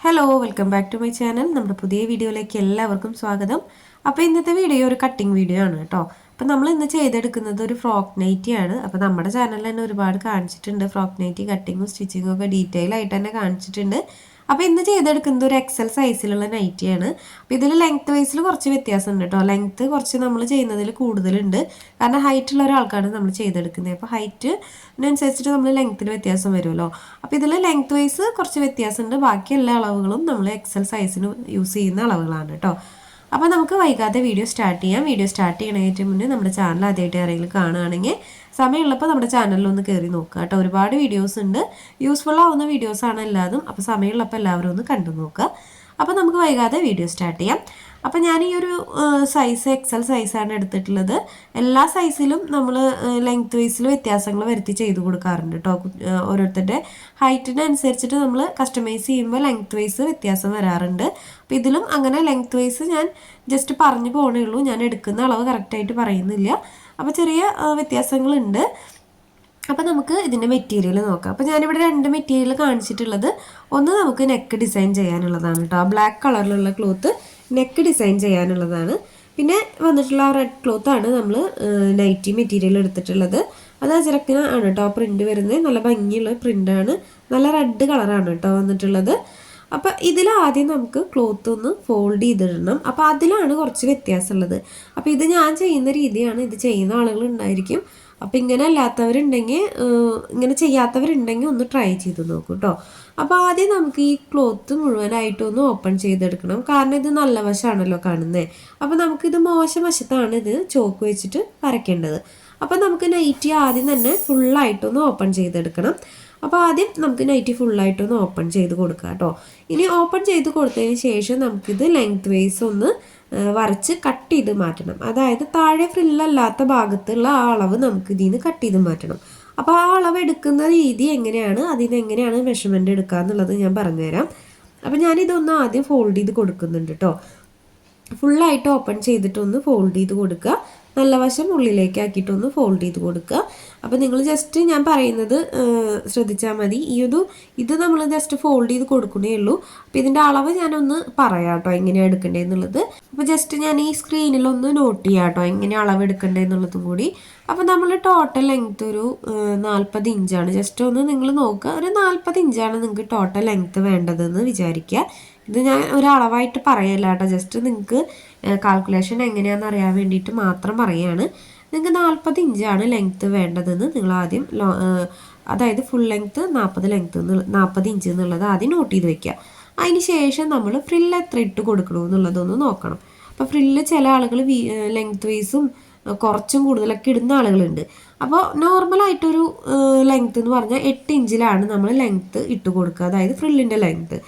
Hello welcome back to my channel. നമ്മുടെ പുതിയ വീഡിയോയിലേക്ക് എല്ലാവർക്കും സ്വാഗതം. അപ്പോൾ ഇന്നത്തെ വീഡിയോ ഒരു കട്ടിങ് വീഡിയോ ആണ് കേട്ടോ. അപ്പോൾ നമ്മൾ ഇന്ന് ചെയ്തെടുക്കുന്നത് ഒരു ഫ്രോക്ക് നൈറ്റി ആണ്. അപ്പോൾ നമ്മുടെ ചാനലിൽ തന്നെ ഒരുപാട് കാണിച്ചിട്ടുണ്ട് ഫ്രോക്ക് നൈറ്റി കട്ടിങ്ങും സ്റ്റിച്ചിങ്ങും ഒക്കെ ഡീറ്റെയിൽ ആയിട്ട് തന്നെ കാണിച്ചിട്ടുണ്ട്. അപ്പോൾ ഇന്ന് ചെയ്തെടുക്കുന്നത് ഒരു എക്സൽ സൈസിലുള്ള നൈറ്റിയാണ്. അപ്പോൾ ഇതിൽ ലെങ്ത്ത് വൈസിൽ കുറച്ച് വ്യത്യാസമുണ്ട് കേട്ടോ. ലെങ്ത്ത് കുറച്ച് നമ്മൾ ചെയ്യുന്നതിൽ കൂടുതലുണ്ട്, കാരണം ഹൈറ്റുള്ള ഒരാൾക്കാണ് നമ്മൾ ചെയ്തെടുക്കുന്നത്. അപ്പോൾ ഹൈറ്റിനനുസരിച്ചിട്ട് നമ്മൾ ലെങ്ത്തിൽ വ്യത്യാസം വരുമല്ലോ. അപ്പോൾ ഇതിൽ ലെങ്ത്ത് വൈസ് കുറച്ച് വ്യത്യാസമുണ്ട്. ബാക്കി എല്ലാ അളവുകളും നമ്മൾ എക്സൽ സൈസിന് യൂസ് ചെയ്യുന്ന അളവുകളാണ് കേട്ടോ. അപ്പോൾ നമുക്ക് വൈകാതെ വീഡിയോ സ്റ്റാർട്ട് ചെയ്യാം. വീഡിയോ സ്റ്റാർട്ട് ചെയ്യണതിന് മുന്നേ നമ്മുടെ ചാനൽ ആദ്യമായിട്ട് ആരെങ്കിലും കാണുകയാണെങ്കിൽ സമയമുള്ളപ്പോൾ നമ്മുടെ ചാനലിലൊന്ന് കയറി നോക്കുക കേട്ടോ. ഒരുപാട് വീഡിയോസ് ഉണ്ട്, യൂസ്ഫുൾ ആവുന്ന വീഡിയോസാണ് എല്ലാതും. അപ്പോൾ സമയമുള്ളപ്പോൾ എല്ലാവരും ഒന്ന് കണ്ടു നോക്കുക. അപ്പോൾ നമുക്ക് വൈകാതെ വീഡിയോ സ്റ്റാർട്ട് ചെയ്യാം. അപ്പോൾ ഞാൻ ഈ ഒരു സൈസ് എക്സൽ സൈസാണ് എടുത്തിട്ടുള്ളത്. എല്ലാ സൈസിലും നമ്മൾ ലെങ്ത് വൈസിൽ വ്യത്യാസങ്ങൾ വരുത്തി ചെയ്ത് കൊടുക്കാറുണ്ട് കേട്ടോ. ഓരോരുത്തരുടെ ഹൈറ്റിനനുസരിച്ചിട്ട് നമ്മൾ കസ്റ്റമൈസ് ചെയ്യുമ്പോൾ ലെങ്ത് വൈസ് വ്യത്യാസം വരാറുണ്ട്. അപ്പോൾ ഇതിലും അങ്ങനെ ലെങ്ത് വൈസ് ഞാൻ ജസ്റ്റ് പറഞ്ഞു പോകണേ ഉള്ളൂ. ഞാൻ എടുക്കുന്ന അളവ് കറക്റ്റായിട്ട് പറയുന്നില്ല. അപ്പോൾ ചെറിയ വ്യത്യാസങ്ങളുണ്ട്. അപ്പോൾ നമുക്ക് ഇതിൻ്റെ മെറ്റീരിയൽ നോക്കാം. അപ്പോൾ ഞാനിവിടെ രണ്ട് മെറ്റീരിയൽ കാണിച്ചിട്ടുള്ളത്, ഒന്ന് നമുക്ക് നെക്ക് ഡിസൈൻ ചെയ്യാനുള്ളതാണ് കേട്ടോ. ബ്ലാക്ക് കളറിലുള്ള ക്ലോത്ത് നെക്ക് ഡിസൈൻ ചെയ്യാനുള്ളതാണ്. പിന്നെ വന്നിട്ടുള്ള റെഡ് ക്ലോത്താണ് നമ്മൾ നൈറ്റി മെറ്റീരിയൽ എടുത്തിട്ടുള്ളത്. അത് അജരക്കിന് ആണ് കേട്ടോ പ്രിൻ്റ് വരുന്നത്. നല്ല ഭംഗിയുള്ള പ്രിൻ്റാണ്, നല്ല റെഡ് കളറാണ് കേട്ടോ വന്നിട്ടുള്ളത്. അപ്പോൾ ഇതിലാദ്യം നമുക്ക് ക്ലോത്ത് ഒന്ന് ഫോൾഡ് ചെയ്തിടണം. അപ്പോൾ അതിലാണ് കുറച്ച് വ്യത്യാസമുള്ളത്. അപ്പോൾ ഇത് ഞാൻ ചെയ്യുന്ന രീതിയാണ്, ഇത് ചെയ്യുന്ന ആളുകളുണ്ടായിരിക്കും. അപ്പോൾ ഇങ്ങനെ അല്ലാത്തവരുണ്ടെങ്കിൽ, ഇങ്ങനെ ചെയ്യാത്തവരുണ്ടെങ്കിൽ ഒന്ന് ട്രൈ ചെയ്ത് നോക്കൂ കേട്ടോ. അപ്പോൾ ആദ്യം നമുക്ക് ഈ ക്ലോത്ത് മുഴുവനായിട്ടൊന്ന് ഓപ്പൺ ചെയ്തെടുക്കണം, കാരണം ഇത് നല്ല വശമാണല്ലോ കാണുന്നത്. അപ്പോൾ നമുക്കിത് മോശം വശത്താണ് ഇത് ചോക്ക് വെച്ചിട്ട് വരയ്ക്കേണ്ടത്. അപ്പോൾ നമുക്ക് നൈറ്റി ആദ്യം തന്നെ ഫുള്ളായിട്ടൊന്ന് ഓപ്പൺ ചെയ്തെടുക്കണം. അപ്പോൾ ആദ്യം നമുക്ക് നൈറ്റി ഫുള്ളായിട്ടൊന്ന് ഓപ്പൺ ചെയ്ത് കൊടുക്കാം കേട്ടോ. ഇനി ഓപ്പൺ ചെയ്ത് കൊടുത്തതിന് ശേഷം നമുക്കിത് ലെങ്ത് വൈസ് ഒന്ന് വരച്ച് കട്ട് ചെയ്ത് മാറ്റണം. അതായത് താഴെ ഫ്രില്ലല്ലാത്ത ഭാഗത്തുള്ള ആ അളവ് നമുക്ക് ഇതിൽ നിന്ന് കട്ട് ചെയ്ത് മാറ്റണം. അപ്പോൾ ആ അളവ് എടുക്കുന്ന രീതി എങ്ങനെയാണ്, അതിനെങ്ങനെയാണ് മെഷർമെൻറ്റ് എടുക്കുക എന്നുള്ളത് ഞാൻ പറഞ്ഞുതരാം. അപ്പോൾ ഞാനിതൊന്ന് ആദ്യം ഫോൾഡ് ചെയ്ത് കൊടുക്കുന്നുണ്ട് കേട്ടോ. ഫുള്ളായിട്ട് ഓപ്പൺ ചെയ്തിട്ടൊന്ന് ഫോൾഡ് ചെയ്ത് കൊടുക്കുക. നല്ല വശം ഉള്ളിലേക്ക് ആക്കിയിട്ടൊന്ന് ഫോൾഡ് ചെയ്ത് കൊടുക്കുക. അപ്പോൾ നിങ്ങൾ ജസ്റ്റ് ഞാൻ പറയുന്നത് ശ്രദ്ധിച്ചാൽ മതി. ഇത് നമ്മൾ ജസ്റ്റ് ഫോൾഡ് ചെയ്ത് കൊടുക്കണേ ഉള്ളൂ. അപ്പോൾ ഇതിൻ്റെ അളവ് ഞാനൊന്ന് പറയാം കേട്ടോ എങ്ങനെയാണ് എടുക്കേണ്ടതെന്നുള്ളത്. അപ്പോൾ ജസ്റ്റ് ഞാൻ ഈ സ്ക്രീനിലൊന്ന് നോട്ട് ചെയ്യാം കേട്ടോ എങ്ങനെ അളവ് എടുക്കേണ്ടതെന്നുള്ളതും കൂടി. അപ്പോൾ നമ്മൾ ടോട്ടൽ ലെങ്ത്ത് ഒരു 40 ഇഞ്ചാണ്. ജസ്റ്റ് ഒന്ന് നിങ്ങൾ നോക്കുക, ഒരു 40 ഇഞ്ചാണ് നിങ്ങൾക്ക് ടോട്ടൽ ലെങ്ത്ത് വേണ്ടതെന്ന് വിചാരിക്കുക. ഇത് ഞാൻ ഒരളവായിട്ട് പറയല്ല കേട്ടോ, ജസ്റ്റ് നിങ്ങൾക്ക് കാൽക്കുലേഷൻ എങ്ങനെയാണെന്ന് അറിയാൻ വേണ്ടിയിട്ട് മാത്രം പറയുകയാണ്. നിങ്ങൾക്ക് 40 ഇഞ്ചാണ് ലെങ്ത്ത് വേണ്ടതെന്ന് നിങ്ങൾ ആദ്യം അതായത് ഫുൾ ലെങ്ത്ത് 40 ഇഞ്ച് എന്നുള്ളത് ആദ്യം നോട്ട് ചെയ്ത് വയ്ക്കുക. അതിന് ശേഷം നമ്മൾ ഫ്രില്ല് എത്ര ഇട്ട് കൊടുക്കണമെന്നുള്ളതൊന്ന് നോക്കണം. അപ്പോൾ ഫ്രില്ല് ചില ആളുകൾ ലെങ്ത്ത് വൈസും കുറച്ചും കൂടുതലൊക്കെ ഇടുന്ന ആളുകളുണ്ട്. അപ്പോൾ നോർമലായിട്ടൊരു ലെങ്ത്ത് എന്ന് പറഞ്ഞാൽ 8 ഇഞ്ചിലാണ് നമ്മൾ ലെങ്ത്ത് ഇട്ട് കൊടുക്കുക, അതായത് ഫ്രില്ലിൻ്റെ ലെങ്ത്ത്.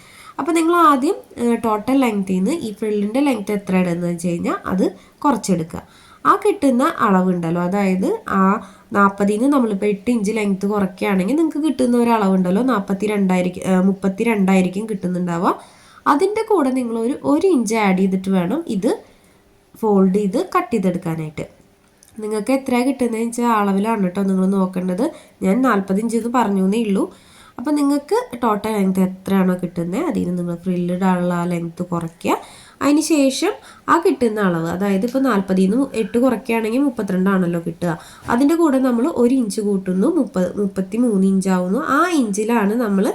അപ്പോൾ നിങ്ങൾ ആദ്യം ടോട്ടൽ ലെങ്ത്തിൽ നിന്ന് ഈ ഫ്രില്ലിൻ്റെ ലെങ്ത്ത് എത്ര ഇടുന്നത് വെച്ച് കഴിഞ്ഞാൽ അത് കുറച്ചെടുക്കുക. ആ കിട്ടുന്ന അളവുണ്ടല്ലോ, അതായത് ആ 40 നിന്ന് നമ്മളിപ്പോൾ 8 ഇഞ്ച് ലെങ്ത്ത് കുറയ്ക്കുകയാണെങ്കിൽ നിങ്ങൾക്ക് കിട്ടുന്ന ഒരു അളവുണ്ടല്ലോ 32 കിട്ടുന്നുണ്ടാവുക. അതിൻ്റെ കൂടെ നിങ്ങൾ ഒരു ഇഞ്ച് ആഡ് ചെയ്തിട്ട് വേണം ഇത് ഫോൾഡ് ചെയ്ത് കട്ട് ചെയ്തെടുക്കാനായിട്ട്. നിങ്ങൾക്ക് എത്രയാണ് കിട്ടുന്നതെന്ന് വെച്ചാൽ അളവിലാണ് കേട്ടോ നിങ്ങൾ നോക്കേണ്ടത്. ഞാൻ 40 ഇഞ്ച് എന്ന് പറഞ്ഞു എന്നേ ഉള്ളൂ. അപ്പോൾ നിങ്ങൾക്ക് ടോട്ടൽ ലെങ്ത്ത് എത്രയാണോ കിട്ടുന്നത് അതിൽ നിന്ന് നിങ്ങൾ ഫ്രില്ലിടാനുള്ള ആ ലെങ്ത്ത് കുറയ്ക്കുക. അതിന് ശേഷം ആ കിട്ടുന്ന അളവ്, അതായത് ഇപ്പോൾ 40 നിന്ന് 8 കുറയ്ക്കുകയാണെങ്കിൽ 32 ആണല്ലോ കിട്ടുക. അതിൻ്റെ കൂടെ നമ്മൾ 1 ഇഞ്ച് കൂട്ടുന്നു, 33 ഇഞ്ചാവുന്നു. ആ ഇഞ്ചിലാണ് നമ്മൾ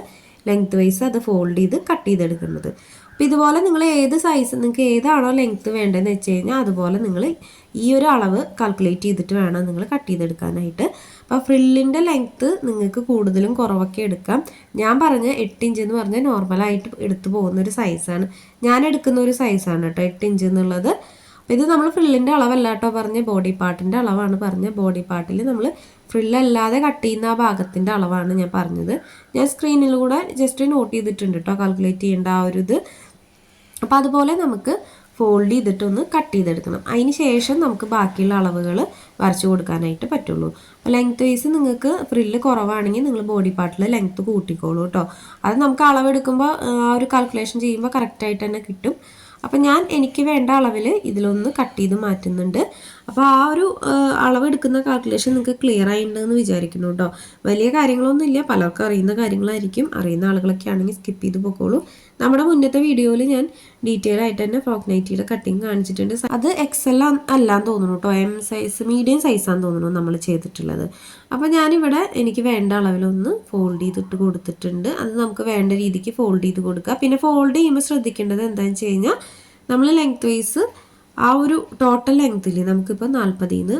ലെങ്ത്ത് വൈസ് അത് ഫോൾഡ് ചെയ്ത് കട്ട് ചെയ്തെടുക്കുന്നത്. അപ്പോൾ ഇതുപോലെ നിങ്ങൾ ഏത് സൈസ് നിങ്ങൾക്ക് ഏതാണോ ലെങ്ത്ത് വേണ്ടതെന്ന് വെച്ച് കഴിഞ്ഞാൽ അതുപോലെ നിങ്ങൾ ഈ ഒരു അളവ് കാൽക്കുലേറ്റ് ചെയ്തിട്ട് വേണം നിങ്ങൾ കട്ട് ചെയ്തെടുക്കാനായിട്ട്. അപ്പോൾ ഫ്രില്ലിൻ്റെ ലെങ്ത്ത് നിങ്ങൾക്ക് കൂടുതലും കുറവൊക്കെ എടുക്കാം. ഞാൻ പറഞ്ഞ 8 ഇഞ്ച് എന്ന് പറഞ്ഞാൽ നോർമലായിട്ട് എടുത്തു പോകുന്നൊരു സൈസാണ്, ഞാൻ എടുക്കുന്ന ഒരു സൈസാണ് കേട്ടോ 8 ഇഞ്ച് എന്നുള്ളത്. അപ്പോൾ ഇത് നമ്മൾ ഫ്രില്ലിൻ്റെ അളവല്ല കേട്ടോ പറഞ്ഞ, ബോഡി പാർട്ടിൻ്റെ അളവാണ് പറഞ്ഞ. ബോഡി പാർട്ടിൽ നമ്മൾ ഫ്രില്ലല്ലാതെ കട്ട് ചെയ്യുന്ന ആ ഭാഗത്തിൻ്റെ അളവാണ് ഞാൻ പറഞ്ഞത്. ഞാൻ സ്ക്രീനിലൂടെ ജസ്റ്റ് നോട്ട് ചെയ്തിട്ടുണ്ട് കേട്ടോ കാൽക്കുലേറ്റ് ചെയ്യേണ്ട ആ ഒരു ഇത്. അപ്പോൾ അതുപോലെ നമുക്ക് ഫോൾഡ് ചെയ്തിട്ടൊന്ന് കട്ട് ചെയ്തെടുക്കണം. അതിന് ശേഷം നമുക്ക് ബാക്കിയുള്ള അളവുകൾ വരച്ച് കൊടുക്കാനായിട്ട് പറ്റുള്ളൂ. അപ്പോൾ ലെങ്ത്ത് വൈസ് നിങ്ങൾക്ക് ഫ്രില്ല് കുറവാണെങ്കിൽ നിങ്ങൾ ബോഡി പാർട്ടിൽ ലെങ്ത്ത് കൂട്ടിക്കോളൂ കേട്ടോ. അത് നമുക്ക് അളവെടുക്കുമ്പോൾ ആ ഒരു കാൽക്കുലേഷൻ ചെയ്യുമ്പോൾ കറക്റ്റായിട്ട് തന്നെ കിട്ടും. അപ്പം ഞാൻ എനിക്ക് വേണ്ട അളവിൽ ഇതിലൊന്ന് കട്ട് ചെയ്ത് മാറ്റുന്നുണ്ട്. അപ്പോൾ ആ ഒരു അളവെടുക്കുന്ന കാൽക്കുലേഷൻ നിങ്ങൾക്ക് ക്ലിയർ ആയിട്ടുണ്ടെന്ന് വിചാരിക്കുന്നു കേട്ടോ. വലിയ കാര്യങ്ങളൊന്നുമില്ല, പലർക്കും അറിയുന്ന കാര്യങ്ങളായിരിക്കും. അറിയുന്ന ആളുകളൊക്കെ ആണെങ്കിൽ സ്കിപ്പ് ചെയ്ത് പോയിക്കോളൂ. നമ്മുടെ മുന്നത്തെ വീഡിയോയിൽ ഞാൻ ഡീറ്റെയിൽ ആയിട്ട് തന്നെ ഫ്രോക്ക് നൈറ്റിയുടെ കട്ടിങ് കാണിച്ചിട്ടുണ്ട്. അത് എക്സൽ അല്ലാന്ന് തോന്നുന്നു കേട്ടോ, എം സൈസ് മീഡിയം സൈസാന്ന് തോന്നുന്നു നമ്മൾ ചെയ്തിട്ടുള്ളത്. അപ്പോൾ ഞാനിവിടെ എനിക്ക് വേണ്ട അളവിലൊന്ന് ഫോൾഡ് ചെയ്തിട്ട് കൊടുത്തിട്ടുണ്ട്. അത് നമുക്ക് വേണ്ട രീതിക്ക് ഫോൾഡ് ചെയ്ത് കൊടുക്കുക. പിന്നെ ഫോൾഡ് ചെയ്യുമ്പോൾ ശ്രദ്ധിക്കേണ്ടത് എന്താണെന്ന് വെച്ച് കഴിഞ്ഞാൽ നമ്മൾ ലെങ്ത് വൈസ് ആ ഒരു ടോട്ടൽ ലെങ്ത്തിൽ നമുക്കിപ്പോൾ 40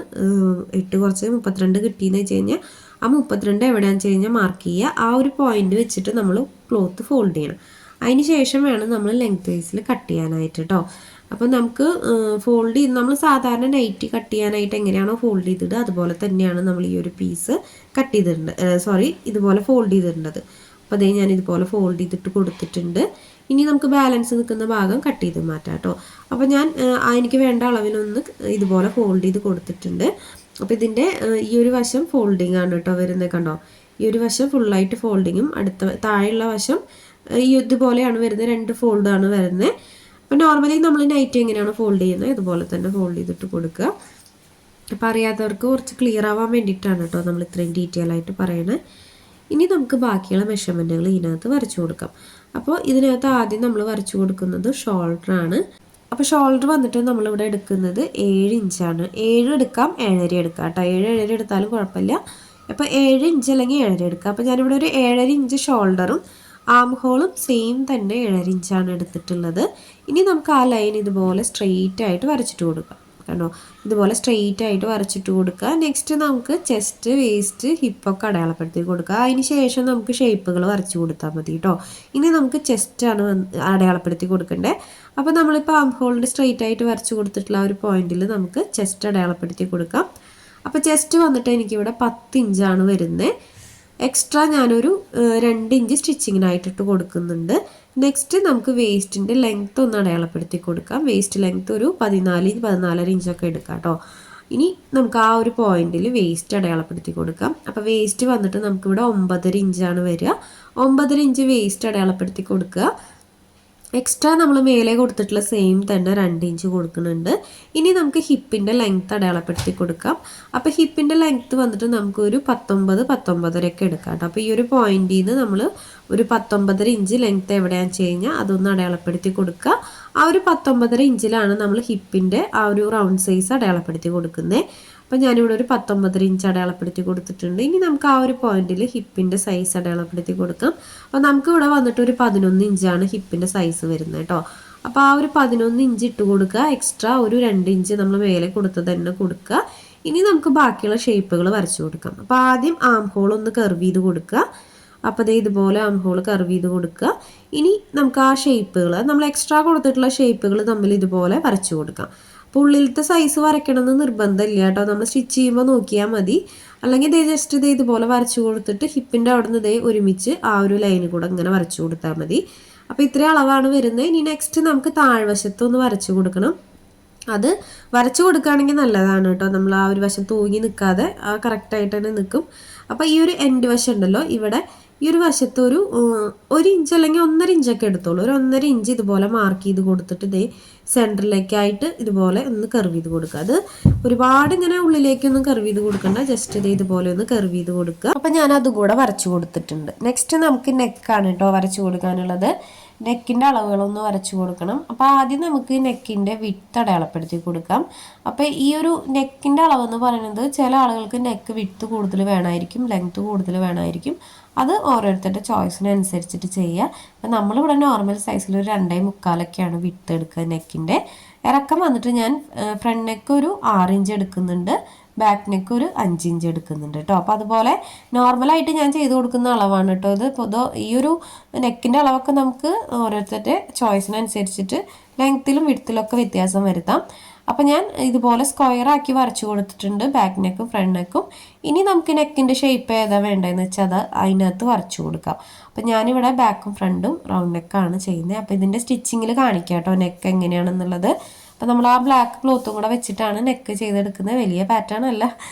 8 കുറച്ച് 32 കിട്ടിയെന്ന് വെച്ച് കഴിഞ്ഞാൽ ആ 32 എവിടെയാണെന്ന് വെച്ച് കഴിഞ്ഞാൽ മാർക്ക് ചെയ്യുക. ആ ഒരു പോയിന്റ് വെച്ചിട്ട് നമ്മൾ ക്ലോത്ത് ഫോൾഡ് ചെയ്യണം. അതിന് ശേഷം വേണം നമ്മൾ ലെങ്ത് വൈസിൽ കട്ട് ചെയ്യാനായിട്ട് കേട്ടോ. അപ്പോൾ നമുക്ക് ഫോൾഡ് ചെയ്ത് നമ്മൾ സാധാരണ നൈറ്റി കട്ട് ചെയ്യാനായിട്ട് എങ്ങനെയാണോ ഫോൾഡ് ചെയ്തിട്ട് അതുപോലെ തന്നെയാണ് നമ്മൾ ഈ ഒരു പീസ് കട്ട് ചെയ്തിട്ടുണ്ട്, ഇതുപോലെ ഫോൾഡ് ചെയ്തിട്ടുണ്ടത്. അപ്പോൾ അതേ ഞാൻ ഇതുപോലെ ഫോൾഡ് ചെയ്തിട്ട് കൊടുത്തിട്ടുണ്ട്. ഇനി നമുക്ക് ബാലൻസ് നിൽക്കുന്ന ഭാഗം കട്ട് ചെയ്ത് മാറ്റാം കേട്ടോ. അപ്പോൾ ഞാൻ എനിക്ക് വേണ്ട അളവിലൊന്ന് ഇതുപോലെ ഫോൾഡ് ചെയ്ത് കൊടുത്തിട്ടുണ്ട്. അപ്പോൾ ഇതിൻ്റെ ഈ ഒരു വശം ഫോൾഡിങ് ആണ് കേട്ടോ വരുന്നത്, കണ്ടോ. ഈ ഒരു വശം ഫുള്ളായിട്ട് ഫോൾഡിങ്ങും താഴെയുള്ള വശം ഇതുപോലെയാണ് വരുന്നത്, 2 ഫോൾഡാണ് വരുന്നത്. അപ്പോൾ നോർമലി നമ്മൾ നൈറ്റ് എങ്ങനെയാണ് ഫോൾഡ് ചെയ്യുന്നത് ഇതുപോലെ തന്നെ ഫോൾഡ് ചെയ്തിട്ട് കൊടുക്കുക. അപ്പോൾ അറിയാത്തവർക്ക് കുറച്ച് ക്ലിയർ ആവാൻ വേണ്ടിയിട്ടാണ് കേട്ടോ നമ്മൾ ഇത്രയും ഡീറ്റെയിൽ ആയിട്ട് പറയണത്. ഇനി നമുക്ക് ബാക്കിയുള്ള മെഷർമെൻറ്റുകൾ ഇതിനകത്ത് വരച്ചു കൊടുക്കാം. അപ്പോൾ ഇതിനകത്ത് ആദ്യം നമ്മൾ വരച്ചു കൊടുക്കുന്നത് ഷോൾഡറാണ്. അപ്പോൾ ഷോൾഡർ വന്നിട്ട് നമ്മളിവിടെ എടുക്കുന്നത് 7 ഇഞ്ചാണ്. 7 എടുക്കാം, 7.5 എടുക്കാം കേട്ടോ. 7.5 എടുത്താലും കുഴപ്പമില്ല. അപ്പോൾ 7 ഇഞ്ച് അല്ലെങ്കിൽ 7.5 എടുക്കാം. അപ്പോൾ ഞാനിവിടെ ഒരു 7.5 ഇഞ്ച് ഷോൾഡറും ആം ഹോളും സെയിം തന്നെ 7.5 ഇഞ്ചാണ് എടുത്തിട്ടുള്ളത്. ഇനി നമുക്ക് ആ ലൈൻ ഇതുപോലെ സ്ട്രെയിറ്റ് ആയിട്ട് വരച്ചിട്ട് കൊടുക്കാം. കണ്ടോ, ഇതുപോലെ സ്ട്രെയിറ്റ് ആയിട്ട് വരച്ചിട്ട് കൊടുക്കുക. നെക്സ്റ്റ് നമുക്ക് ചെസ്റ്റ്, വേസ്റ്റ്, ഹിപ്പൊക്കെ അടയാളപ്പെടുത്തി കൊടുക്കുക. അതിന് ശേഷം നമുക്ക് ഷേപ്പുകൾ വരച്ച് കൊടുത്താൽ മതി കേട്ടോ. ഇനി നമുക്ക് ചെസ്റ്റാണ് അടയാളപ്പെടുത്തി കൊടുക്കേണ്ടത്. അപ്പോൾ നമ്മളിപ്പോൾ ആം ഹോളിൻ്റെ സ്ട്രെയിറ്റ് ആയിട്ട് വരച്ച് കൊടുത്തിട്ടുള്ള ആ ഒരു പോയിന്റിൽ നമുക്ക് ചെസ്റ്റ് അടയാളപ്പെടുത്തി കൊടുക്കാം. അപ്പോൾ ചെസ്റ്റ് വന്നിട്ട് എനിക്കിവിടെ 10 ഇഞ്ചാണ് വരുന്നത്. എക്സ്ട്രാ ഞാനൊരു 2 ഇഞ്ച് സ്റ്റിച്ചിങ്ങിനായിട്ടിട്ട് കൊടുക്കുന്നുണ്ട്. നെക്സ്റ്റ് നമുക്ക് വേസ്റ്റിൻ്റെ ലെങ്ത്ത് ഒന്ന് അടയാളപ്പെടുത്തി കൊടുക്കാം. വേസ്റ്റ് ലെങ്ത്ത് ഒരു 14-14.5 ഇഞ്ചൊക്കെ എടുക്കാം കേട്ടോ. ഇനി നമുക്ക് ആ ഒരു പോയിന്റിൽ വേസ്റ്റ് അടയാളപ്പെടുത്തി കൊടുക്കാം. അപ്പോൾ വേസ്റ്റ് വന്നിട്ട് നമുക്കിവിടെ 9.5 ഇഞ്ചാണ് വരിക. 9.5 ഇഞ്ച് വേസ്റ്റ് അടയാളപ്പെടുത്തി കൊടുക്കുക. എക്സ്ട്രാ നമ്മൾ മേലെ കൊടുത്തിട്ടുള്ള സെയിം തന്നെ 2 ഇഞ്ച് കൊടുക്കുന്നുണ്ട്. ഇനി നമുക്ക് ഹിപ്പിൻ്റെ ലെങ്ത്ത് അടയാളപ്പെടുത്തി കൊടുക്കാം. അപ്പോൾ ഹിപ്പിൻ്റെ ലെങ്ത്ത് വന്നിട്ട് നമുക്കൊരു 19-19.5 ഒക്കെ എടുക്കാം കേട്ടോ. അപ്പോൾ ഈ ഒരു പോയിന്റിൽ നിന്ന് നമ്മൾ ഒരു 19.5 ഇഞ്ച് ലെങ്ത്ത് എവിടെയാണെന്ന് വെച്ച് കഴിഞ്ഞാൽ അതൊന്ന് അടയാളപ്പെടുത്തി കൊടുക്കുക. ആ ഒരു 19.5 ഇഞ്ചിലാണ് നമ്മൾ ഹിപ്പിൻ്റെ ആ ഒരു റൗണ്ട് സൈസ് അടയാളപ്പെടുത്തി കൊടുക്കുന്നത്. അപ്പോൾ ഞാനിവിടെ ഒരു 19 ഇഞ്ച് അടയാളപ്പെടുത്തി കൊടുത്തിട്ടുണ്ട്. ഇനി നമുക്ക് ആ ഒരു പോയിന്റിൽ ഹിപ്പിൻ്റെ സൈസ് അടയാളപ്പെടുത്തി കൊടുക്കാം. അപ്പോൾ നമുക്ക് ഇവിടെ വന്നിട്ട് ഒരു 11 ഇഞ്ചാണ് ഹിപ്പിൻ്റെ സൈസ് വരുന്നത് കേട്ടോ. അപ്പോൾ ആ ഒരു 11 ഇഞ്ച് ഇട്ട് കൊടുക്കുക. എക്സ്ട്രാ ഒരു 2 ഇഞ്ച് നമ്മൾ മേലെ കൊടുത്തത് തന്നെ കൊടുക്കുക. ഇനി നമുക്ക് ബാക്കിയുള്ള ഷേപ്പുകൾ വരച്ചു കൊടുക്കാം. അപ്പോൾ ആദ്യം ആം ഹോൾ ഒന്ന് കർവ് ചെയ്ത് കൊടുക്കുക. അപ്പോൾ ഇതുപോലെ ആം ഹോൾ കർവ് ചെയ്ത് കൊടുക്കുക. ഇനി നമുക്ക് ആ ഷേപ്പുകൾ നമ്മൾ എക്സ്ട്രാ കൊടുത്തിട്ടുള്ള ഷേപ്പുകൾ തമ്മിൽ ഇതുപോലെ വരച്ചു കൊടുക്കാം. അപ്പോൾ ഉള്ളിലത്തെ സൈസ് വരയ്ക്കണമെന്ന് നിർബന്ധമില്ല കേട്ടോ, നമ്മൾ സ്റ്റിച്ച് ചെയ്യുമ്പോൾ നോക്കിയാൽ മതി. അല്ലെങ്കിൽ ജസ്റ്റ് ഇതുപോലെ വരച്ചു കൊടുത്തിട്ട് ഹിപ്പിൻ്റെ അവിടെ നിന്ന് ഒരുമിച്ച് ആ ഒരു ലൈനിൽ കൂടെ ഇങ്ങനെ വരച്ചു കൊടുത്താൽ മതി. അപ്പോൾ ഇത്രയും അളവാണ് വരുന്നത്. ഇനി നെക്സ്റ്റ് നമുക്ക് താഴ്വശത്തൊന്ന് വരച്ചു കൊടുക്കണം. അത് വരച്ചു കൊടുക്കുകയാണെങ്കിൽ നല്ലതാണ് കേട്ടോ. നമ്മൾ ആ ഒരു വശം തൂങ്ങി നിൽക്കാതെ കറക്റ്റായിട്ട് തന്നെ നിൽക്കും. അപ്പോൾ ഈ ഒരു എൻഡ് വശം ഉണ്ടല്ലോ, ഇവിടെ ഈ ഒരു വശത്ത് ഒരു 1 ഇഞ്ച് അല്ലെങ്കിൽ 1.5 ഇഞ്ചൊക്കെ എടുത്തോളൂ. ഒരു 1.5 ഇഞ്ച് ഇതുപോലെ മാർക്ക് ചെയ്ത് കൊടുത്തിട്ട് സെൻറ്ററിലേക്കായിട്ട് ഇതുപോലെ ഒന്ന് കർവ് ചെയ്ത് കൊടുക്കുക. അത് ഒരുപാട് ഇങ്ങനെ ഉള്ളിലേക്കൊന്നും കർവ് ചെയ്ത് കൊടുക്കണ്ട, ജസ്റ്റ് ഇതുപോലെ ഒന്ന് കർവ് ചെയ്ത് കൊടുക്കുക. അപ്പം ഞാൻ അതും കൂടെ വരച്ചു കൊടുത്തിട്ടുണ്ട്. നെക്സ്റ്റ് നമുക്ക് നെക്കാണ് കേട്ടോ വരച്ചു കൊടുക്കാനുള്ളത്. നെക്കിൻ്റെ അളവുകളൊന്ന് വരച്ചു കൊടുക്കണം. അപ്പോൾ ആദ്യം നമുക്ക് നെക്കിൻ്റെ വിഡ്ത്ത് അടയാളപ്പെടുത്തി കൊടുക്കാം. അപ്പോൾ ഈ ഒരു നെക്കിൻ്റെ അളവെന്ന് പറയുന്നത് ചില ആളുകൾക്ക് നെക്ക് വിഡ്ത്ത് കൂടുതൽ വേണമായിരിക്കും, ലെങ്ത്ത് കൂടുതൽ വേണമായിരിക്കും. അത് ഓരോരുത്തരുടെ ചോയ്സിനനുസരിച്ചിട്ട് ചെയ്യുക. അപ്പം നമ്മളിവിടെ നോർമൽ സൈസിൽ ഒരു 2.25 വിഡ്ത്ത് എടുക്കുക. നെക്കിൻ്റെ ഇറക്കം വന്നിട്ട് ഞാൻ ഫ്രണ്ട് നെക്ക് ഒരു 6 ഇഞ്ച് എടുക്കുന്നുണ്ട്, ബാക്ക് നെക്ക് ഒരു 5 ഇഞ്ച് എടുക്കുന്നുണ്ട് കേട്ടോ. അപ്പോൾ അതുപോലെ നോർമലായിട്ട് ഞാൻ ചെയ്ത് കൊടുക്കുന്ന അളവാണ് കേട്ടോ ഇത്. ഇപ്പോൾ ഈ ഒരു നെക്കിൻ്റെ അളവൊക്കെ നമുക്ക് ഓരോരുത്തരുടെ ചോയ്സിനനുസരിച്ചിട്ട് ലെങ്ത്തിലും വിഡ്ത്തിലൊക്കെ വ്യത്യാസം വരുത്താം. അപ്പോൾ ഞാൻ ഇതുപോലെ സ്ക്വയറാക്കി വരച്ചു കൊടുത്തിട്ടുണ്ട് ബാക്ക് നെക്കും ഫ്രണ്ട് നെക്കും. ഇനി നമുക്ക് നെക്കിൻ്റെ ഷേപ്പ് ഏതാ വേണ്ടതെന്ന് വെച്ചാൽ അത് അതിനകത്ത് വരച്ചു കൊടുക്കാം. അപ്പോൾ ഞാനിവിടെ ബാക്കും ഫ്രണ്ടും റൗണ്ട് നെക്കാണ് ചെയ്യുന്നത്. അപ്പോൾ ഇതിൻ്റെ സ്റ്റിച്ചിങ്ങിൽ കാണിക്കാം കേട്ടോ നെക്ക് എങ്ങനെയാണെന്നുള്ളത്. അപ്പോൾ നമ്മൾ ആ ബ്ലാക്ക് ക്ലോത്തും കൂടെ വെച്ചിട്ടാണ് നെക്ക് ചെയ്തെടുക്കുന്നത്. വലിയ പാറ്റേൺ അല്ല,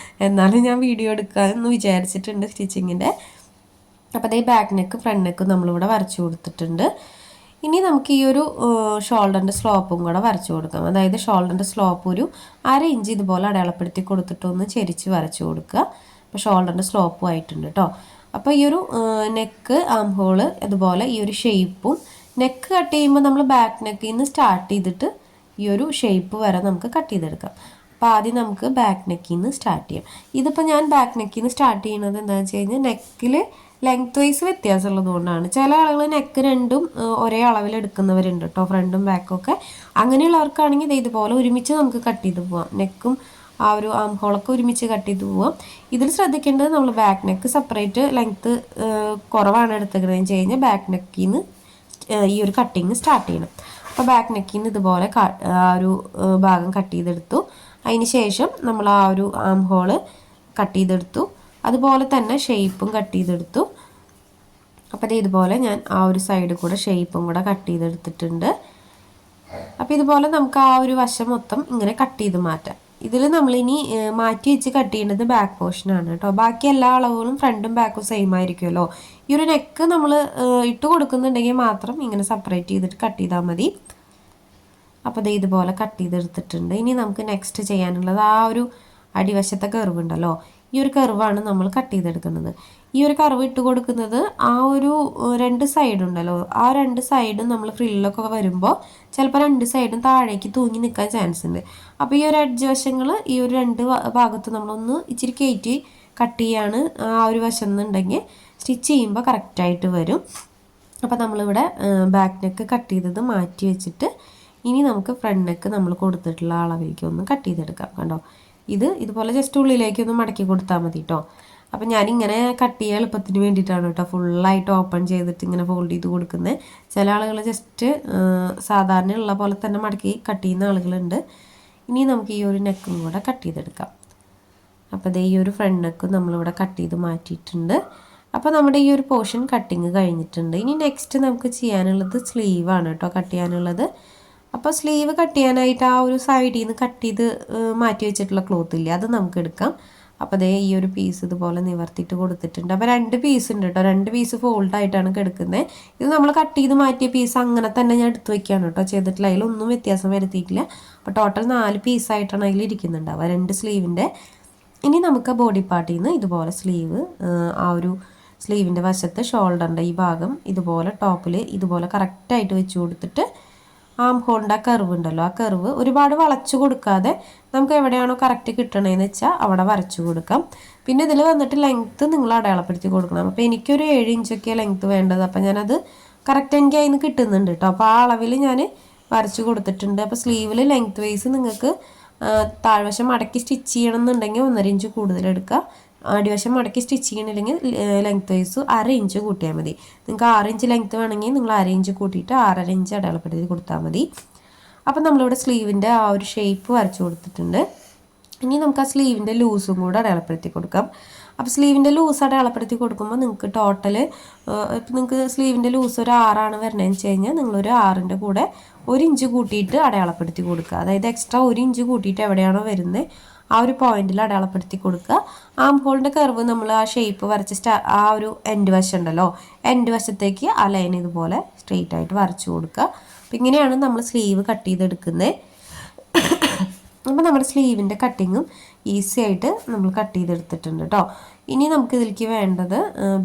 എന്നാലും ഞാൻ വീഡിയോ എടുക്കാമെന്ന് വിചാരിച്ചിട്ടുണ്ട് സ്റ്റിച്ചിങ്ങിൻ്റെ. അപ്പോൾ അതേ ബാക്ക് നെക്ക് ഫ്രണ്ട് നെക്കും നമ്മളിവിടെ വരച്ചു കൊടുത്തിട്ടുണ്ട്. ഇനി നമുക്ക് ഈ ഒരു ഷോൾഡറിൻ്റെ സ്ലോപ്പും കൂടെ വരച്ചു കൊടുക്കാം. അതായത് ഷോൾഡറിൻ്റെ സ്ലോപ്പ് ഒരു 1/2 ഇഞ്ച് ഇതുപോലെ അടയാളപ്പെടുത്തി കൊടുത്തിട്ടൊന്ന് ചെരിച്ച് വരച്ചു കൊടുക്കുക. അപ്പോൾ ഷോൾഡറിൻ്റെ സ്ലോപ്പും ആയിട്ടുണ്ട് കേട്ടോ. അപ്പോൾ ഈ ഒരു നെക്ക് ആം ഹോള് അതുപോലെ ഈ ഒരു ഷേപ്പും നെക്ക് കട്ട് ചെയ്യുമ്പോൾ നമ്മൾ ബാക്ക് നെക്കിൽ നിന്ന് സ്റ്റാർട്ട് ചെയ്തിട്ട് ഈ ഒരു ഷേപ്പ് വരെ നമുക്ക് കട്ട് ചെയ്തെടുക്കാം. അപ്പോൾ ആദ്യം നമുക്ക് ബാക്ക് നെക്കിൽ നിന്ന് സ്റ്റാർട്ട് ചെയ്യാം. ഇതിപ്പോൾ ഞാൻ ബാക്ക് നെക്കിൽ നിന്ന് സ്റ്റാർട്ട് ചെയ്യുന്നത് എന്താണെന്ന് വെച്ച് കഴിഞ്ഞാൽ നെക്കിൽ ലെങ്ത് വൈസ് വ്യത്യാസമുള്ളത് കൊണ്ടാണ്. ചില ആളുകൾ നെക്ക് രണ്ടും ഒരേ അളവിൽ എടുക്കുന്നവരുണ്ട് കേട്ടോ, ഫ്രണ്ടും ബാക്കും ഒക്കെ. അങ്ങനെയുള്ളവർക്കാണെങ്കിൽ ഇതുപോലെ ഒരുമിച്ച് നമുക്ക് കട്ട് ചെയ്ത് പോവാം. നെക്കും ആ ഒരു ആം ഹോളൊക്കെ ഒരുമിച്ച് കട്ട് ചെയ്ത് പോവാം. ഇതിൽ ശ്രദ്ധിക്കേണ്ടത് നമ്മൾ ബാക്ക് നെക്ക് സെപ്പറേറ്റ് ലെങ്ത്ത് കുറവാണ് എടുത്തുകഴിഞ്ഞ് കഴിഞ്ഞാൽ ബാക്ക് നെക്കിൽ നിന്ന് ഈ ഒരു കട്ടിങ് സ്റ്റാർട്ട് ചെയ്യണം. അപ്പോൾ ബാക്ക് നെക്കിൽ നിന്ന് ഇതുപോലെ ആ ഒരു ഭാഗം കട്ട് ചെയ്തെടുത്തു. അതിന് ശേഷം നമ്മൾ ആ ഒരു ആം ഹോള് കട്ട് ചെയ്തെടുത്തു. അതുപോലെ തന്നെ ഷേപ്പും കട്ട് ചെയ്തെടുത്തു. അപ്പോൾ ഇതുപോലെ ഞാൻ ആ ഒരു സൈഡ് കൂടെ ഷേപ്പും കൂടെ കട്ട് ചെയ്തെടുത്തിട്ടുണ്ട്. അപ്പോൾ ഇതുപോലെ നമുക്ക് ആ ഒരു വശം മൊത്തം ഇങ്ങനെ കട്ട് ചെയ്ത് മാറ്റാം. ഇതിൽ നമ്മളിനി മാറ്റി വെച്ച് കട്ട് ചെയ്യേണ്ടത് ബാക്ക് പോർഷനാണ് കേട്ടോ. ബാക്കി എല്ലാ അളവുകളും ഫ്രണ്ടും ബാക്കും സെയിം ആയിരിക്കുമല്ലോ. ഈ ഒരു നെക്ക് നമ്മൾ ഇട്ട് കൊടുക്കുന്നുണ്ടെങ്കിൽ മാത്രം ഇങ്ങനെ സെപ്പറേറ്റ് ചെയ്തിട്ട് കട്ട് ചെയ്താൽ മതി. അപ്പോൾ ഇതുപോലെ കട്ട് ചെയ്തെടുത്തിട്ടുണ്ട്. ഇനി നമുക്ക് നെക്സ്റ്റ് ചെയ്യാനുള്ളത് ആ ഒരു അടിവശത്തെ കർവ് ഉണ്ടല്ലോ, ഈ ഒരു കർവാണ് നമ്മൾ കട്ട് ചെയ്തെടുക്കുന്നത്. ഈ ഒരു കർവ് ഇട്ട് കൊടുക്കുന്നത് ആ ഒരു രണ്ട് സൈഡ് ഉണ്ടല്ലോ, ആ രണ്ട് സൈഡും നമ്മൾ ഫ്രില്ലൊക്കെ വരുമ്പോൾ ചിലപ്പോൾ രണ്ട് സൈഡും താഴേക്ക് തൂങ്ങി നിൽക്കാൻ ചാൻസ് ഉണ്ട്. അപ്പോൾ ഈ ഒരു എഡ്ജ് വശങ്ങൾ ഈ ഒരു രണ്ട് ഭാഗത്ത് നമ്മളൊന്ന് ഇച്ചിരി കയറ്റി കട്ട് ചെയ്യാണ് ആ ഒരു വശം എന്നുണ്ടെങ്കിൽ സ്റ്റിച്ച് ചെയ്യുമ്പോൾ കറക്റ്റായിട്ട് വരും. അപ്പോൾ നമ്മളിവിടെ ബാക്ക് നെക്ക് കട്ട് ചെയ്തത് മാറ്റി വെച്ചിട്ട് ഇനി നമുക്ക് ഫ്രണ്ട് നെക്ക് നമ്മൾ കൊടുത്തിട്ടുള്ള അളവിലേക്ക് ഒന്ന് കട്ട് ചെയ്തെടുക്കാം. കണ്ടോ, ഇതുപോലെ ജസ്റ്റ് ഉള്ളിലേക്കൊന്ന് മടക്കി കൊടുത്താൽ മതി കേട്ടോ. അപ്പം ഞാനിങ്ങനെ കട്ട് ചെയ്യാൻ എളുപ്പത്തിന് വേണ്ടിയിട്ടാണ് കേട്ടോ ഫുള്ളായിട്ട് ഓപ്പൺ ചെയ്തിട്ട് ഇങ്ങനെ ഫോൾഡ് ചെയ്ത് കൊടുക്കുന്നത്. ചില ആളുകൾ ജസ്റ്റ് സാധാരണ ഉള്ള പോലെ തന്നെ മടക്കി കട്ട് ചെയ്യുന്ന ആളുകളുണ്ട്. ഇനി നമുക്ക് ഈ ഒരു നെക്കും കൂടെ കട്ട് ചെയ്തെടുക്കാം. അപ്പോൾ ഈ ഒരു ഫ്രണ്ട് നെക്കും നമ്മളിവിടെ കട്ട് ചെയ്ത് മാറ്റിയിട്ടുണ്ട്. അപ്പോൾ നമ്മുടെ ഈ ഒരു പോർഷൻ കട്ടിങ് കഴിഞ്ഞിട്ടുണ്ട്. ഇനി നെക്സ്റ്റ് നമുക്ക് ചെയ്യാനുള്ളത് സ്ലീവാണ് കേട്ടോ കട്ട് ചെയ്യാനുള്ളത്. അപ്പോൾ സ്ലീവ് കട്ട് ചെയ്യാനായിട്ട് ആ ഒരു സൈഡിൽ നിന്ന് കട്ട് ചെയ്ത് മാറ്റി വെച്ചിട്ടുള്ള ക്ലോത്ത് ഇല്ലേ, അത് നമുക്ക് എടുക്കാം. അപ്പോൾ ഈ ഒരു പീസ് ഇതുപോലെ നിവർത്തിയിട്ട് കൊടുത്തിട്ടുണ്ട്. അപ്പോൾ രണ്ട് പീസ് ഉണ്ട് കേട്ടോ, രണ്ട് പീസ് ഫോൾഡ് ആയിട്ടാണ് കിടക്കുന്നത്. ഇത് നമ്മൾ കട്ട് ചെയ്ത് മാറ്റിയ പീസ് അങ്ങനെ തന്നെ ഞാൻ എടുത്ത് വയ്ക്കുകയാണ് കേട്ടോ ചെയ്തിട്ടില്ല, അതിലൊന്നും വ്യത്യാസം വരുത്തിയിട്ടില്ല. അപ്പോൾ ടോട്ടൽ 4 പീസായിട്ടാണ് അതിൽ ഇരിക്കുന്നുണ്ടാവുക, 2 സ്ലീവിൻ്റെ. ഇനി നമുക്ക് ബോഡി പാർട്ടിൽ നിന്ന് ഇതുപോലെ സ്ലീവ് ആ ഒരു സ്ലീവിൻ്റെ വശത്ത് ഷോൾഡറിൻ്റെ ഈ ഭാഗം ഇതുപോലെ ടോപ്പിൽ ഇതുപോലെ കറക്റ്റായിട്ട് വെച്ച് കൊടുത്തിട്ട് ആം ഹോളിൻ്റെ ആ കർവ് ഉണ്ടല്ലോ, ആ കർവ് ഒരുപാട് വളച്ചു കൊടുക്കാതെ നമുക്ക് എവിടെയാണോ കറക്റ്റ് കിട്ടണതെന്ന് വെച്ചാൽ അവിടെ വരച്ചു കൊടുക്കാം. പിന്നെ ഇതിൽ വന്നിട്ട് ലെങ്ത്ത് നിങ്ങൾ അടയാളപ്പെടുത്തി കൊടുക്കണം. അപ്പോൾ എനിക്കൊരു 7 ഇഞ്ചൊക്കെയാണ് ലെങ്ത്ത് വേണ്ടത്. അപ്പോൾ ഞാനത് കറക്റ്റ് എനിക്ക് അതിൽ നിന്ന് കിട്ടുന്നുണ്ട് കേട്ടോ. അപ്പോൾ ആ അളവിൽ ഞാൻ വരച്ചു കൊടുത്തിട്ടുണ്ട്. അപ്പോൾ സ്ലീവിൽ ലെങ്ത്ത് വൈസ് നിങ്ങൾക്ക് താഴ്വശം മടക്കി സ്റ്റിച്ച് ചെയ്യണം എന്നുണ്ടെങ്കിൽ 1.5 ഇഞ്ച് കൂടുതൽ എടുക്കുക. അടിവശം മടക്കി സ്റ്റിച്ച് ചെയ്യണില്ലെങ്കിൽ ലെങ്ത്ത് വൈസ് 1/2 ഇഞ്ച് കൂട്ടിയാൽ മതി. നിങ്ങൾക്ക് 6 ഇഞ്ച് ലെങ്ത്ത് വേണമെങ്കിൽ നിങ്ങൾ 1/2 ഇഞ്ച് കൂട്ടിയിട്ട് 6.5 ഇഞ്ച് അടയാളപ്പെടുത്തി കൊടുത്താൽ മതി. അപ്പോൾ നമ്മളിവിടെ സ്ലീവിൻ്റെ ആ ഒരു ഷേപ്പ് വരച്ചു കൊടുത്തിട്ടുണ്ട്. ഇനി നമുക്ക് ആ സ്ലീവിൻ്റെ ലൂസും കൂടെ അടയാളപ്പെടുത്തി കൊടുക്കാം. അപ്പോൾ സ്ലീവിൻ്റെ ലൂസ് അടയാളപ്പെടുത്തി കൊടുക്കുമ്പോൾ നിങ്ങൾക്ക് ടോട്ടൽ ഇപ്പം നിങ്ങൾക്ക് സ്ലീവിൻ്റെ ലൂസ് ഒരു 6 വരണതെന്ന് വെച്ച് കഴിഞ്ഞാൽ നിങ്ങളൊരു 6ൻ്റെ കൂടെ 1 ഇഞ്ച് കൂട്ടിയിട്ട് അടയാളപ്പെടുത്തി കൊടുക്കുക. അതായത് എക്സ്ട്രാ 1 ഇഞ്ച് കൂട്ടിയിട്ട് എവിടെയാണോ വരുന്നത് ആ ഒരു പോയിന്റിൽ അടയാളപ്പെടുത്തി കൊടുക്കുക. ആം ഹോളിൻ്റെ കർവ് നമ്മൾ ആ ഷേപ്പ് വരച്ച് ആ ഒരു എൻഡ് വശം ഉണ്ടല്ലോ, എൻഡ് വശത്തേക്ക് ആ ലൈൻ ഇതുപോലെ സ്ട്രെയിറ്റ് ആയിട്ട് വരച്ചു കൊടുക്കുക. അപ്പം ഇങ്ങനെയാണ് നമ്മൾ സ്ലീവ് കട്ട് ചെയ്തെടുക്കുന്നത്. അപ്പോൾ നമ്മുടെ സ്ലീവിൻ്റെ കട്ടിങ്ങും ഈസി ആയിട്ട് നമ്മൾ കട്ട് ചെയ്തെടുത്തിട്ടുണ്ട് കേട്ടോ. ഇനി നമുക്ക് ഇതിലേക്ക് വേണ്ടത്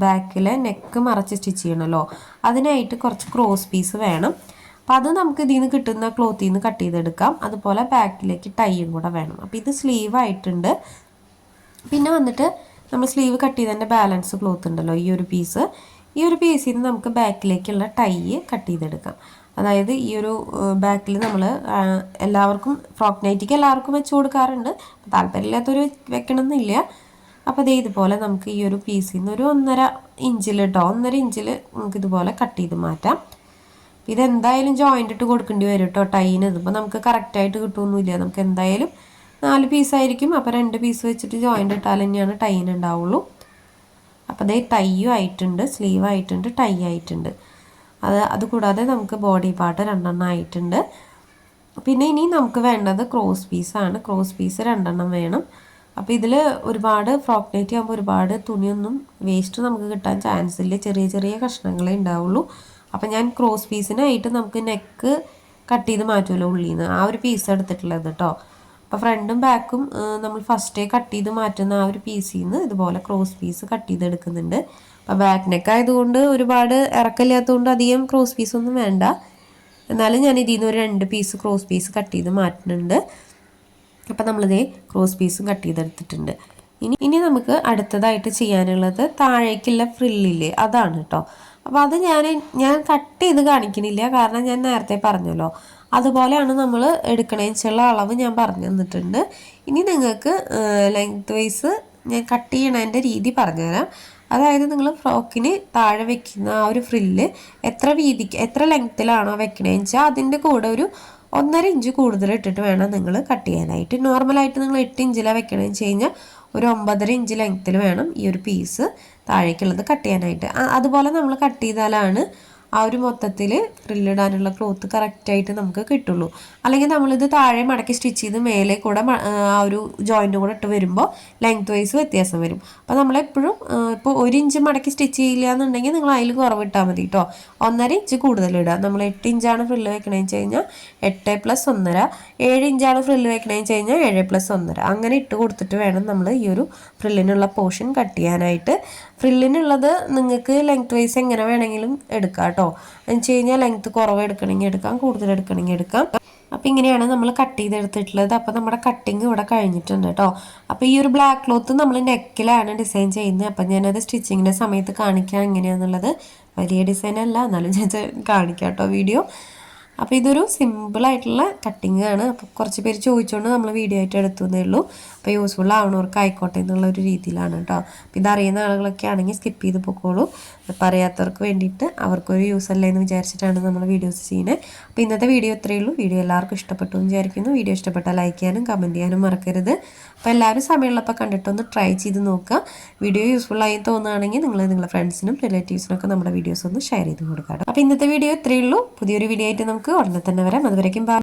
ബാക്കിലെ നെക്ക് മറച്ച് സ്റ്റിച്ച് ചെയ്യണമല്ലോ, അതിനായിട്ട് കുറച്ച് ക്രോസ് പീസ് വേണം. അപ്പോൾ അത് നമുക്ക് ഇതിൽ നിന്ന് കിട്ടുന്ന ക്ലോത്തിൽ നിന്ന് കട്ട് ചെയ്തെടുക്കാം. അതുപോലെ ബാക്കിലേക്ക് ടൈയും കൂടെ വേണം. അപ്പോൾ ഇത് സ്ലീവ് ആയിട്ടുണ്ട്. പിന്നെ വന്നിട്ട് നമ്മൾ സ്ലീവ് കട്ട് ചെയ്തതിൻ്റെ ബാലൻസ് ക്ലോത്ത് ഉണ്ടല്ലോ, ഈ ഒരു പീസിൽ നിന്ന് നമുക്ക് ബാക്കിലേക്കുള്ള ടൈ കട്ട് ചെയ്തെടുക്കാം. അതായത് ഈ ഒരു ബാക്കിൽ നമ്മൾ എല്ലാവർക്കും ഫ്രോക്ക് നൈറ്റിക്ക് എല്ലാവർക്കും വെച്ച് കൊടുക്കാറുണ്ട്. താല്പര്യമില്ലാത്തൊരു വെക്കണമെന്നില്ല. അപ്പോൾ ഇതുപോലെ നമുക്ക് ഈ ഒരു പീസിൽ നിന്ന് ഒരു 1.5 ഇഞ്ചിൽ കേട്ടോ, 1.5 ഇഞ്ചിൽ നമുക്ക് ഇതുപോലെ കട്ട് ചെയ്ത് മാറ്റാം. ഇതെന്തായാലും ജോയിൻ്റ് ഇട്ട് കൊടുക്കേണ്ടി വരും കേട്ടോ ടൈന്. ഇതിപ്പോൾ നമുക്ക് കറക്റ്റായിട്ട് കിട്ടുമൊന്നുമില്ല, നമുക്ക് എന്തായാലും 4 പീസായിരിക്കും. അപ്പോൾ 2 പീസ് വെച്ചിട്ട് ജോയിൻ്റ് ഇട്ടാൽ തന്നെയാണ് ടൈന് ഉണ്ടാവുള്ളൂ. അപ്പോൾ ടൈയും ആയിട്ടുണ്ട്, സ്ലീവ് ആയിട്ടുണ്ട്, ടൈ ആയിട്ടുണ്ട്. അതുകൂടാതെ നമുക്ക് ബോഡി പാർട്ട് 2 ആയിട്ടുണ്ട്. പിന്നെ ഇനി നമുക്ക് വേണ്ടത് ക്രോസ് പീസാണ്. ക്രോസ് പീസ് 2 വേണം. അപ്പോൾ ഇതിൽ ഒരുപാട് ഫ്രോക്ക് നൈറ്റി ആകുമ്പോൾ ഒരുപാട് തുണിയൊന്നും വേസ്റ്റ് നമുക്ക് കിട്ടാൻ ചാൻസ് ഇല്ല, ചെറിയ ചെറിയ കഷ്ണങ്ങളേ ഉണ്ടാവുള്ളൂ. അപ്പോൾ ഞാൻ ക്രോസ് പീസിനായിട്ട് നമുക്ക് നെക്ക് കട്ട് ചെയ്ത് മാറ്റുമല്ലോ ഉള്ളിൽ നിന്ന്, ആ ഒരു പീസ് എടുത്തിട്ടുള്ളത് കേട്ടോ. അപ്പോൾ ഫ്രണ്ടും ബാക്കും നമ്മൾ ഫസ്റ്റേ കട്ട് ചെയ്ത് മാറ്റുന്ന ആ ഒരു പീസിൽ നിന്ന് ഇതുപോലെ ക്രോസ് പീസ് കട്ട് ചെയ്തെടുക്കുന്നുണ്ട്. അപ്പോൾ ബാക്ക് നെക്ക് ആയതുകൊണ്ട് ഒരുപാട് ഇറക്കമില്ലാത്തതുകൊണ്ട് അധികം ക്രോസ് പീസൊന്നും വേണ്ട. എന്നാലും ഞാൻ ഇതിൽ നിന്ന് ഒരു 2 പീസ് ക്രോസ് പീസ് കട്ട് ചെയ്ത് മാറ്റുന്നുണ്ട്. അപ്പോൾ നമ്മളിതേ ക്രോസ് പീസും കട്ട് ചെയ്തെടുത്തിട്ടുണ്ട്. ഇനി നമുക്ക് അടുത്തതായിട്ട് ചെയ്യാനുള്ളത് താഴേക്കുള്ള ഫ്രില്ലില്ലേ, അതാണ് കേട്ടോ. അപ്പോൾ അത് ഞാൻ കട്ട് ചെയ്ത് കാണിക്കണില്ല, കാരണം ഞാൻ നേരത്തെ പറഞ്ഞല്ലോ അതുപോലെയാണ് നമ്മൾ എടുക്കണേന്ന് വെച്ചുള്ള അളവ് ഞാൻ പറഞ്ഞു തന്നിട്ടുണ്ട്. ഇനി നിങ്ങൾക്ക് ലെങ്ത് വൈസ് ഞാൻ കട്ട് ചെയ്യണതിൻ്റെ രീതി പറഞ്ഞുതരാം. അതായത് നിങ്ങൾ ഫ്രോക്കിന് താഴെ വെക്കുന്ന ആ ഒരു ഫ്രില്ല് എത്ര ലെങ്ത്തിലാണോ വെക്കണേന്ന് വെച്ചാൽ അതിൻ്റെ കൂടെ ഒരു 1.5 ഇഞ്ച് കൂടുതൽ ഇട്ടിട്ട് വേണം നിങ്ങൾ കട്ട് ചെയ്യാനായിട്ട്. നോർമലായിട്ട് നിങ്ങൾ 8 ഇഞ്ചിലാണ് വെക്കണമെന്ന് വെച്ച് കഴിഞ്ഞാൽ ഒരു 9.5 ഇഞ്ച് ലെങ്ത്തിൽ വേണം ഈ ഒരു പീസ് താഴേക്കുള്ളത് കട്ട് ചെയ്യാനായിട്ട്. അതുപോലെ നമ്മൾ കട്ട് ചെയ്താലാണ് ആ ഒരു മൊത്തത്തിൽ ഫ്രില്ലിടാനുള്ള ക്ലോത്ത് കറക്റ്റായിട്ട് നമുക്ക് കിട്ടുള്ളൂ. അല്ലെങ്കിൽ നമ്മളിത് താഴെ മടക്കി സ്റ്റിച്ച് ചെയ്ത് മേലെ കൂടെ ആ ഒരു ജോയിൻ്റ് കൂടെ ഇട്ട് വരുമ്പോൾ ലെങ്ത് വൈസ് വ്യത്യാസം വരും. അപ്പോൾ നമ്മളെപ്പോഴും ഇപ്പോൾ 1 ഇഞ്ച് മടക്കി സ്റ്റിച്ച് ചെയ്യില്ല എന്നുണ്ടെങ്കിൽ നിങ്ങൾ അതിൽ കുറവിട്ടാൽ മതി കേട്ടോ. 1.5 ഇഞ്ച് കൂടുതലിടുക. നമ്മൾ 8 ഇഞ്ചാണ് ഫ്രില്ല് വെക്കണമെന്ന് വെച്ച് കഴിഞ്ഞാൽ 8 + 1.5, 7 ഇഞ്ചാണ് ഫ്രില്ല് വെക്കണമെന്ന് വെച്ച് കഴിഞ്ഞാൽ 7 + 1.5 അങ്ങനെ ഇട്ട് കൊടുത്തിട്ട് വേണം നമ്മൾ ഈ ഒരു ഫ്രില്ലിനുള്ള പോർഷൻ കട്ട് ചെയ്യാനായിട്ട്. ഫ്രില്ലിനുള്ളത് നിങ്ങൾക്ക് ലെങ്ത് വൈസ് എങ്ങനെ വേണമെങ്കിലും എടുക്കാം കേട്ടോ. എന്ന് വെച്ച് കഴിഞ്ഞാൽ ലെങ്ത് കുറവ് എടുക്കണമെങ്കിൽ എടുക്കാം, കൂടുതൽ എടുക്കണമെങ്കിൽ എടുക്കാം. അപ്പോൾ ഇങ്ങനെയാണ് നമ്മൾ കട്ട് ചെയ്തെടുത്തിട്ടുള്ളത്. അപ്പോൾ നമ്മുടെ കട്ടിങ് ഇവിടെ കഴിഞ്ഞിട്ടുണ്ട് കേട്ടോ. അപ്പോൾ ഈ ഒരു ബ്ലാക്ക് ക്ലോത്ത് നമ്മൾ നെക്കിലാണ് ഡിസൈൻ ചെയ്യുന്നത്. അപ്പം ഞാനത് സ്റ്റിച്ചിങ്ങിൻ്റെ സമയത്ത് കാണിക്കാം എങ്ങനെയാണെന്നുള്ളത്. വലിയ ഡിസൈൻ അല്ല, എന്നാലും ഞാൻ കാണിക്കാം കേട്ടോ വീഡിയോ. അപ്പോൾ ഇതൊരു സിമ്പിളായിട്ടുള്ള കട്ടിങ് ആണ്. അപ്പോൾ കുറച്ച് പേര് ചോദിച്ചുകൊണ്ട് നമ്മൾ വീഡിയോ ആയിട്ട് എടുത്തുന്നേ ഉള്ളൂ. അപ്പോൾ യൂസ്ഫുൾ ആവണവർക്ക് ആയിക്കോട്ടെ എന്നുള്ള ഒരു രീതിയിലാണ് കേട്ടോ. അപ്പോൾ ഇതറിയുന്ന ആളുകളൊക്കെ ആണെങ്കിൽ സ്കിപ്പ് ചെയ്ത് പോക്കോളൂ. അപ്പോൾ അറിയാത്തവർക്ക് വേണ്ടിയിട്ട് അവർക്കൊരു യൂസ് അല്ലേ എന്ന് വിചാരിച്ചിട്ടാണ് നമ്മൾ വീഡിയോസ് ചെയ്യുന്നത്. അപ്പോൾ ഇന്നത്തെ വീഡിയോ ഇത്രയേ ഉള്ളൂ. വീഡിയോ എല്ലാവർക്കും ഇഷ്ടപ്പെട്ടു എന്ന് വിചാരിക്കുന്നു. വീഡിയോ ഇഷ്ടപ്പെട്ടാൽ ലൈക്ക് ചെയ്യാനും കമൻറ്റ് ചെയ്യാനും മറക്കരുത്. അപ്പോൾ എല്ലാവരും സമയമുള്ളപ്പോൾ കണ്ടിട്ടൊന്ന് ട്രൈ ചെയ്ത് നോക്കുക. വീഡിയോ യൂസ്ഫുൾ ആയി തോന്നുകയാണെങ്കിൽ നിങ്ങളുടെ ഫ്രണ്ട്സിനും റിലേറ്റീവ്സിനും ഒക്കെ നമ്മുടെ വീഡിയോസ് ഒന്ന് ഷെയർ ചെയ്ത് കൊടുക്കാം. അപ്പോൾ ഇന്നത്തെ വീഡിയോ ഇത്രയേ ഉള്ളൂ. പുതിയൊരു വീഡിയോ ആയിട്ട് നമുക്ക് ഉടനെ തന്നെ വരാം. അതുവരേക്കും ബൈ.